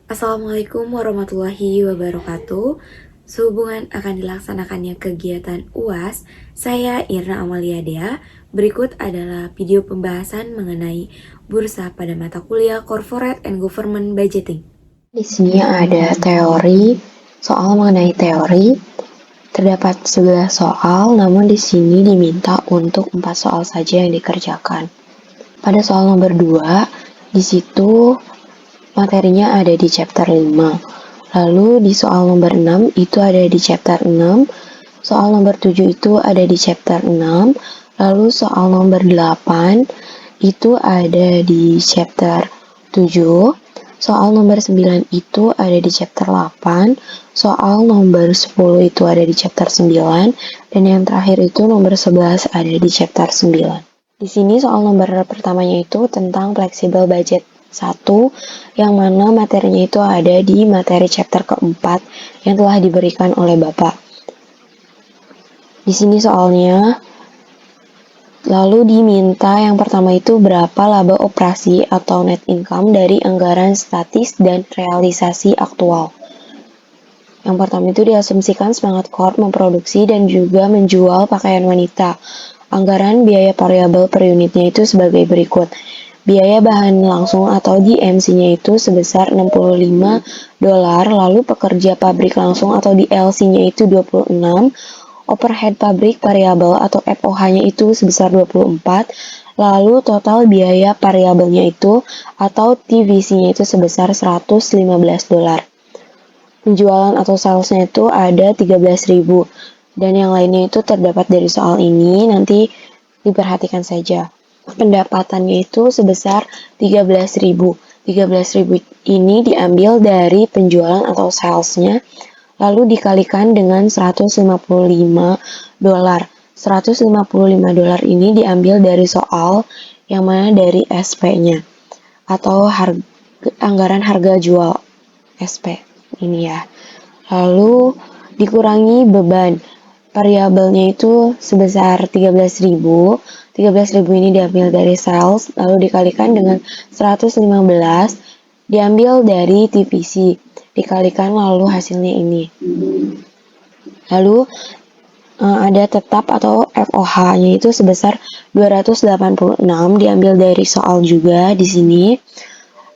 Assalamualaikum warahmatullahi wabarakatuh. Sehubungan akan dilaksanakannya kegiatan UAS, saya Irna Amalia Dea. Berikut adalah video pembahasan mengenai bursa pada mata kuliah Corporate and Government Budgeting. Di sini ada teori, soal mengenai teori. Terdapat 11 soal, namun di sini diminta untuk 4 soal saja yang dikerjakan. Pada soal nomor 2, di situ materinya ada di chapter 5. Lalu di soal nomor 6 itu ada di chapter 6. Soal nomor 7 itu ada di chapter 6. Lalu soal nomor 8 itu ada di chapter 7. Soal nomor 9 itu ada di chapter 8. Soal nomor 10 itu ada di chapter 9. Dan yang terakhir itu nomor 11 ada di chapter 9. Di sini soal nomor pertamanya itu tentang flexible budget 1, yang mana materinya itu ada di materi chapter keempat yang telah diberikan oleh Bapak. Di sini soalnya, lalu diminta yang pertama itu berapa laba operasi atau net income dari anggaran statis dan realisasi aktual. Yang pertama itu diasumsikan Semangat Corp memproduksi dan juga menjual pakaian wanita. Anggaran biaya variabel per unitnya itu sebagai berikut. Biaya bahan langsung atau DMC-nya itu sebesar $65, lalu pekerja pabrik langsung atau DLC-nya itu 26, overhead pabrik variabel atau FOH-nya itu sebesar 24, lalu total biaya variabelnya itu atau TVC-nya itu sebesar $115. Penjualan atau sales-nya itu ada 13.000, dan yang lainnya itu terdapat dari soal ini, nanti diperhatikan saja. Pendapatannya itu sebesar 13.000. 13.000 ini diambil dari penjualan atau sales-nya, lalu dikalikan dengan $155. $155 ini diambil dari soal yang mana dari SP-nya atau anggaran harga jual SP ini ya. Lalu dikurangi beban. Variabelnya itu sebesar 13.000. 13.000 ini diambil dari sales, lalu dikalikan dengan 115, diambil dari TVC, dikalikan lalu hasilnya ini. Lalu ada tetap atau FOH-nya itu sebesar 286, diambil dari soal juga di sini.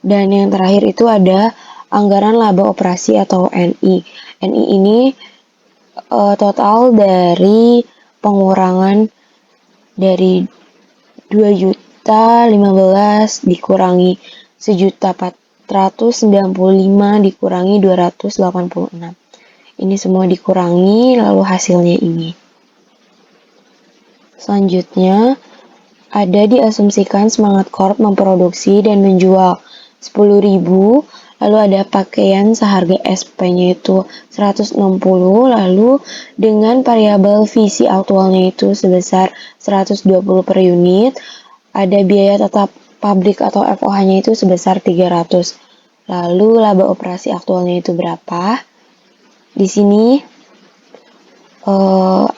Dan yang terakhir itu ada anggaran laba operasi atau NI. NI ini total dari pengurangan dari 2.015 dikurangi 1.495 dikurangi 286. Ini semua dikurangi lalu hasilnya ini. Selanjutnya ada diasumsikan Semangat Corp memproduksi dan menjual 10.000, lalu ada pakaian seharga SP-nya itu 160, lalu dengan variabel visi aktualnya itu sebesar 120 per unit, ada biaya tetap pabrik atau FOH-nya itu sebesar 300. Lalu laba operasi aktualnya itu berapa? Di sini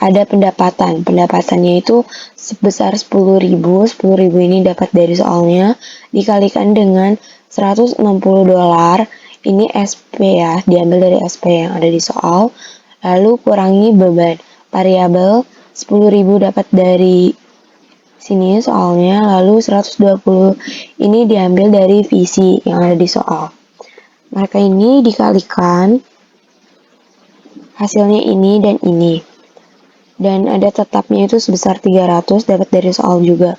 ada pendapatannya itu sebesar 10.000. 10.000 ini dapat dari soalnya, dikalikan dengan $160, ini SP ya, diambil dari SP yang ada di soal, lalu kurangi beban variabel. 10.000 dapat dari sini soalnya, lalu 120 ini diambil dari visi yang ada di soal. Maka ini dikalikan, hasilnya ini dan ini. Dan ada tetapnya itu sebesar 300, dapat dari soal juga.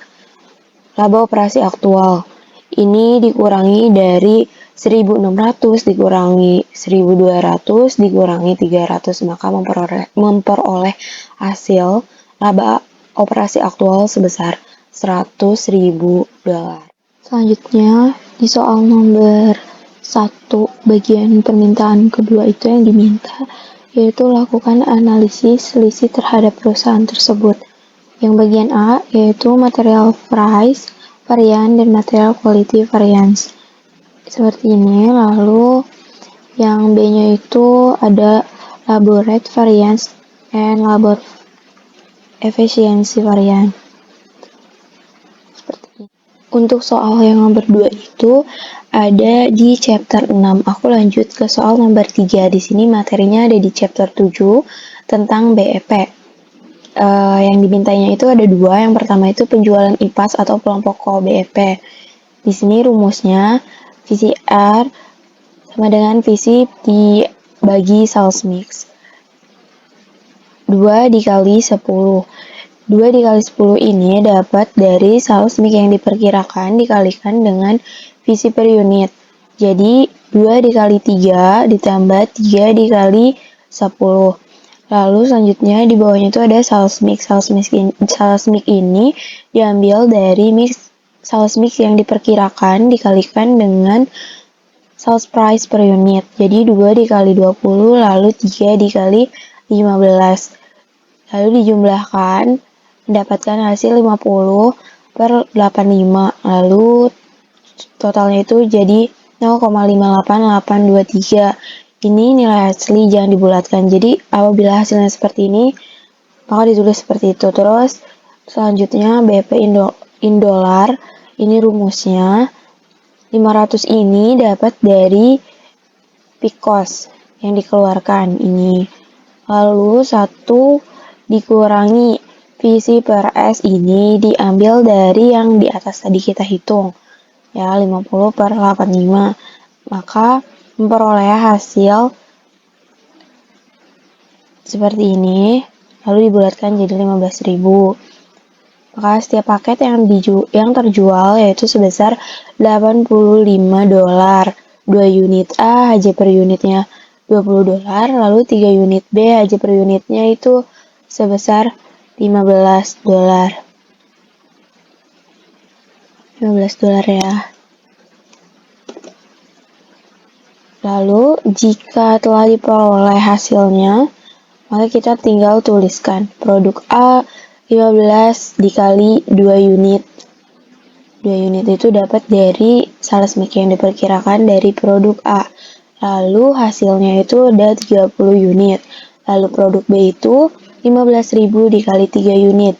Laba operasi aktual ini dikurangi dari 1.600 dikurangi 1.200 dikurangi 300, maka memperoleh hasil laba operasi aktual sebesar $100.000. Selanjutnya di soal nomor 1 bagian permintaan kedua itu yang diminta yaitu lakukan analisis selisih terhadap perusahaan tersebut. Yang bagian A yaitu material price varian dan material quality variance. Seperti ini. Lalu yang B-nya itu ada labor rate variance and labor efficiency variance. Seperti ini. Untuk soal yang nomor 2 itu ada di chapter 6. Aku lanjut ke soal nomor 3. Di sini materinya ada di chapter 7 tentang BEP. Yang dimintanya itu ada dua. Yang pertama itu penjualan IPAS atau pulang pokok BEP. Di sini rumusnya visi R sama dengan visi dibagi sales mix. 2 dikali 10. 2 dikali 10 ini dapat dari sales mix yang diperkirakan dikalikan dengan visi per unit. Jadi 2 dikali 3 ditambah 3 dikali 10. Lalu selanjutnya di bawahnya itu ada sales mix. Sales mix ini diambil dari sales mix yang diperkirakan dikalikan dengan sales price per unit. Jadi 2 dikali 20 lalu 3 dikali 15. Lalu dijumlahkan mendapatkan hasil 50 per 85. Lalu totalnya itu jadi 0,58823. Ini nilai asli, jangan dibulatkan. Jadi apabila hasilnya seperti ini, maka ditulis seperti itu. Terus selanjutnya BP in dolar, ini rumusnya 500 ini dapat dari peak cost yang dikeluarkan ini. Lalu 1 dikurangi visi per S ini diambil dari yang di atas tadi kita hitung. Ya, 50 per 85. Maka memperoleh hasil seperti ini, lalu dibulatkan jadi 15.000. Maka setiap paket yang terjual yaitu sebesar 85 dolar. 2 unit A HJ per unitnya 20 dolar, lalu 3 unit B HJ per unitnya itu sebesar 15 dolar. 15 dolar ya. Lalu, jika telah diperoleh hasilnya, maka kita tinggal tuliskan produk A 15 dikali 2 unit. 2 unit itu dapat dari sales mix yang diperkirakan dari produk A. Lalu hasilnya itu ada 30 unit. Lalu produk B itu 15.000 dikali 3 unit.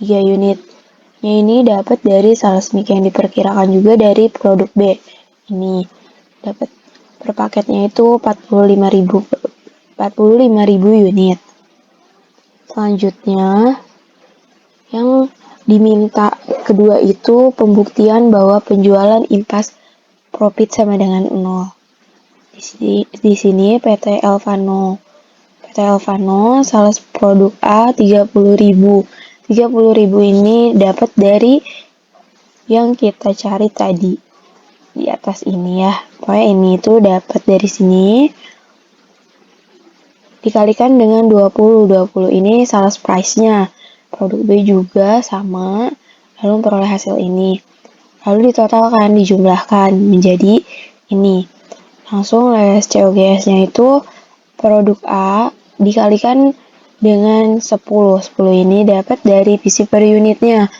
3 unitnya ini dapat dari sales mix yang diperkirakan juga dari produk B. Ini dapat per paketnya itu 45.000 unit. Selanjutnya yang diminta kedua itu pembuktian bahwa penjualan impas profit sama dengan 0. Di sini PT Elvano sales produk A 30.000. 30.000 ini dapat dari yang kita cari tadi di atas ini ya. Pokoknya ini itu dapat dari sini dikalikan dengan 20. 20 ini sales price-nya. Produk B juga sama, lalu memperoleh hasil ini. Lalu ditotalkan, dijumlahkan menjadi ini. Langsung les COGS-nya itu produk A dikalikan dengan 10. 10 ini dapat dari visi per unitnya.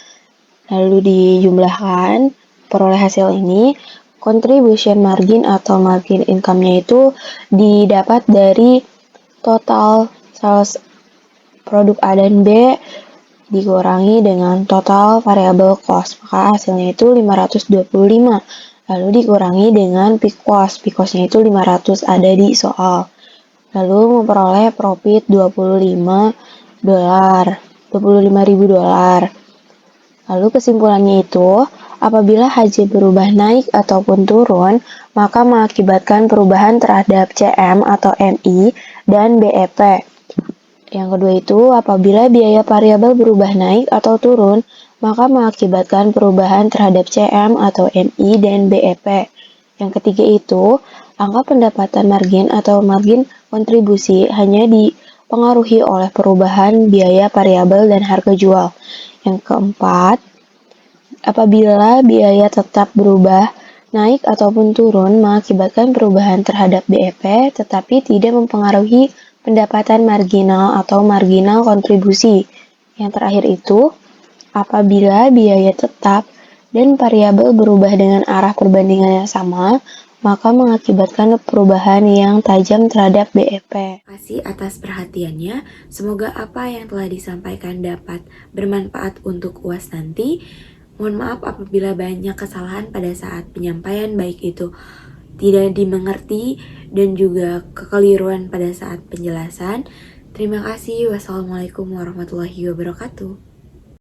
Lalu dijumlahkan, peroleh hasil ini. Contribution margin atau margin income-nya itu didapat dari total sales produk A dan B dikurangi dengan total variable cost. Maka hasilnya itu 525. Lalu dikurangi dengan peak cost. Peak cost-nya itu 500 ada di soal. Lalu memperoleh profit 25 dolar. 25.000 dolar. Lalu kesimpulannya itu, apabila HJ berubah naik ataupun turun, maka mengakibatkan perubahan terhadap CM atau MI dan BEP. Yang kedua itu, apabila biaya variabel berubah naik atau turun, maka mengakibatkan perubahan terhadap CM atau MI dan BEP. Yang ketiga itu, angka pendapatan margin atau margin kontribusi hanya dipengaruhi oleh perubahan biaya variabel dan harga jual. Yang keempat, apabila biaya tetap berubah naik ataupun turun mengakibatkan perubahan terhadap BEP tetapi tidak mempengaruhi pendapatan marginal atau marginal kontribusi. Yang terakhir itu, apabila biaya tetap dan variabel berubah dengan arah perbandingan yang sama, maka mengakibatkan perubahan yang tajam terhadap BEP. Terima kasih atas perhatiannya. Semoga apa yang telah disampaikan dapat bermanfaat untuk UAS nanti. Mohon maaf apabila banyak kesalahan pada saat penyampaian, baik itu tidak dimengerti dan juga kekeliruan pada saat penjelasan. Terima kasih. Wassalamualaikum warahmatullahi wabarakatuh.